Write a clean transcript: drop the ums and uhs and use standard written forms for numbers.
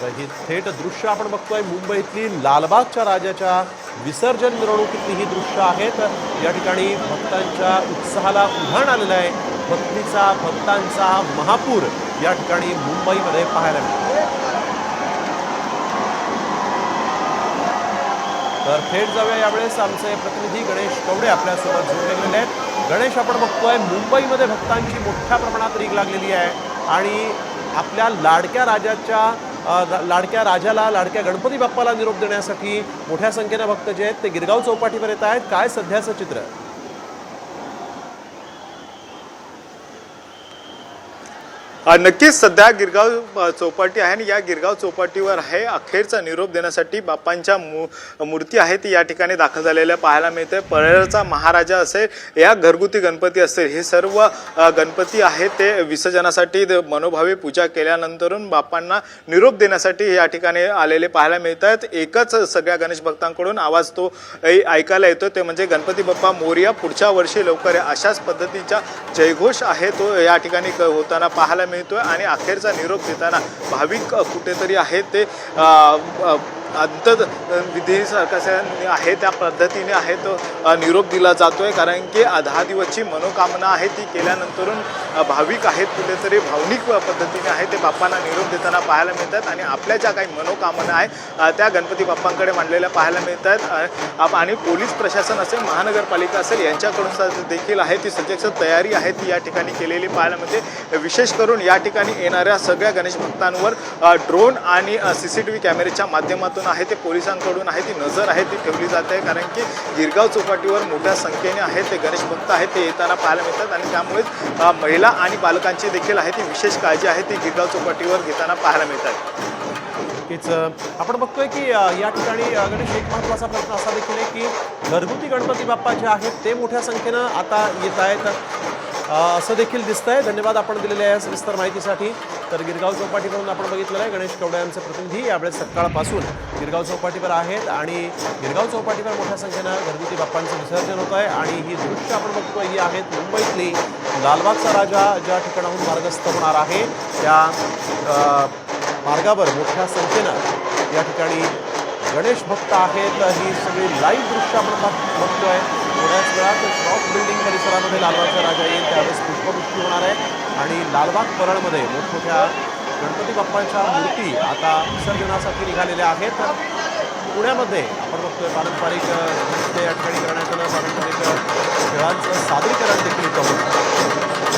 तर ही थेट दृश्य आपण बघतोय मुंबईतली लालबागच्या राजाच्या विसर्जन मिरवणुकीतली ही दृश्य आहेत। या ठिकाणी भक्तांच्या उत्साहाला उधाण आलेलं आहे। भक्तांचा महापूर या ठिकाणी मुंबईमध्ये पाहायला मिळतो। तर थेट जाऊया यावेळेस आमचे प्रतिनिधी गणेश कवडे आपल्यासोबत जोडले गेलेले आहेत। गणेश, आपण बघतोय मुंबईमध्ये भक्तांची मोठ्या प्रमाणात रीघ लागलेली आहे आणि आपल्या लाडक्या राजाला लाडक्या गणपती बाप्पाला निरोप देण्यासाठी मोठ्या संख्येने भक्त जे आहेत ते गिरगाव चौपाटीवर येत आहेत। काय सध्याचं चित्र? नक्कीच सध्या गिरगाव चौपाटी आहे आणि या गिरगाव चौपाटीवर आहे अखेरचा निरोप देण्यासाठी बाप्पांच्या मूर्ती आहे ती या ठिकाणी दाखल झालेल्या पाहायला मिळते। परळचा महाराजा असेल या घरगुती गणपती असेल हे सर्व गणपती आहेत ते विसर्जनासाठी मनोभावे पूजा केल्यानंतरून बाप्पांना निरोप देण्यासाठी या ठिकाणी आलेले पाहायला मिळतात। एकच सगळ्या गणेश भक्तांकडून आवाज तो ऐकायला येतो ते म्हणजे गणपती बाप्पा मोरया, पुढच्या वर्षी लवकर या, अशाच पद्धतीचा जयघोष आहे तो या ठिकाणी होताना पाहायला मिळतोय। आणि अखेरचा निरोप देताना भाविक कुठेतरी आहे ते विधीसारखं आहे त्या पद्धतीने आहे तो निरोप दिला जातोय, कारण की 10 दिवसची मनोकामना आहे ती केल्यानंतरून भाविक आहेत कुठेतरी भावनिक पद्धतीने आहे ते बाप्पांना निरोप देताना पाहायला मिळतात आणि आपल्या ज्या काही मनोकामना आहे त्या गणपती बाप्पांकडे मांडलेल्या पाहायला मिळतात। आणि पोलीस प्रशासन असेल, महानगरपालिका असेल यांच्याकडून देखील आहे ती सजग तयारी आहे ती या ठिकाणी केलेली पाहायला मिळते। विशेष करून या ठिकाणी येणाऱ्या सगळ्या गणेश भक्तांवर ड्रोन आणि CCTV कॅमेऱ्याच्या माध्यमातून आहे ते पोलिसांकडून आहे ती नजर आहे ती ठेवली जाते, कारण की गिरगाव चौपाटीवर मोठ्या संख्येने आहे ते गणेश भक्त आहेत ते येताना पाहायला मिळतात आणि त्यामुळेच महिला आणि बालकांची देखील आहे ती विशेष काळजी आहे ती गिरगाव चौपाटीवर घेताना पाहायला मिळतात। आपण बघतोय की या ठिकाणी गणेश एक महत्त्वाचा प्रश्न असा देखील आहे की घरगुती गणपती बाप्पा जे आहेत ते मोठ्या संख्येनं आता येत आहेत असं देखील दिसतंय। धन्यवाद आपण दिलेल्या या सविस्तर माहितीसाठी। तर गिरगाव चौपाटीवरून आपण बघितलेलं आहे गणेश कवडे यांचे प्रतिनिधी यावेळेस सकाळपासून गिरगाव चौपाटीवर आहेत आणि गिरगाव चौपाटीवर मोठ्या संख्येनं घरगुती बाप्पांचं विसर्जन होत आहे आणि ही दृश्य आपण बघतोय ही आहेत मुंबईतली लालबागचा राजा ज्या ठिकाणाहून मार्गस्थ होणार आहे त्या मार्गावर मोठ्या संख्येनं या ठिकाणी गणेश भक्त आहेत। ही सगळी लाईव्ह दृश्य आपण बघतोय। थोड्याच वेळात श्रॉफ बिल्डिंग परिसरामध्ये लालबागचा राजा येईल त्यावेळेस पुष्पवृष्टी होणार आहे आणि लालबाग परळमध्ये मोठमोठ्या गणपती बाप्पांच्या मूर्ती आता विसर्जनासाठी निघालेल्या आहेत। पुण्यामध्ये आपण बघतोय पारंपरिक नृत्य या ठिकाणी करण्यात आलं, पारंपरिक खेळांचं सादरीकरण देखील इथं होतं।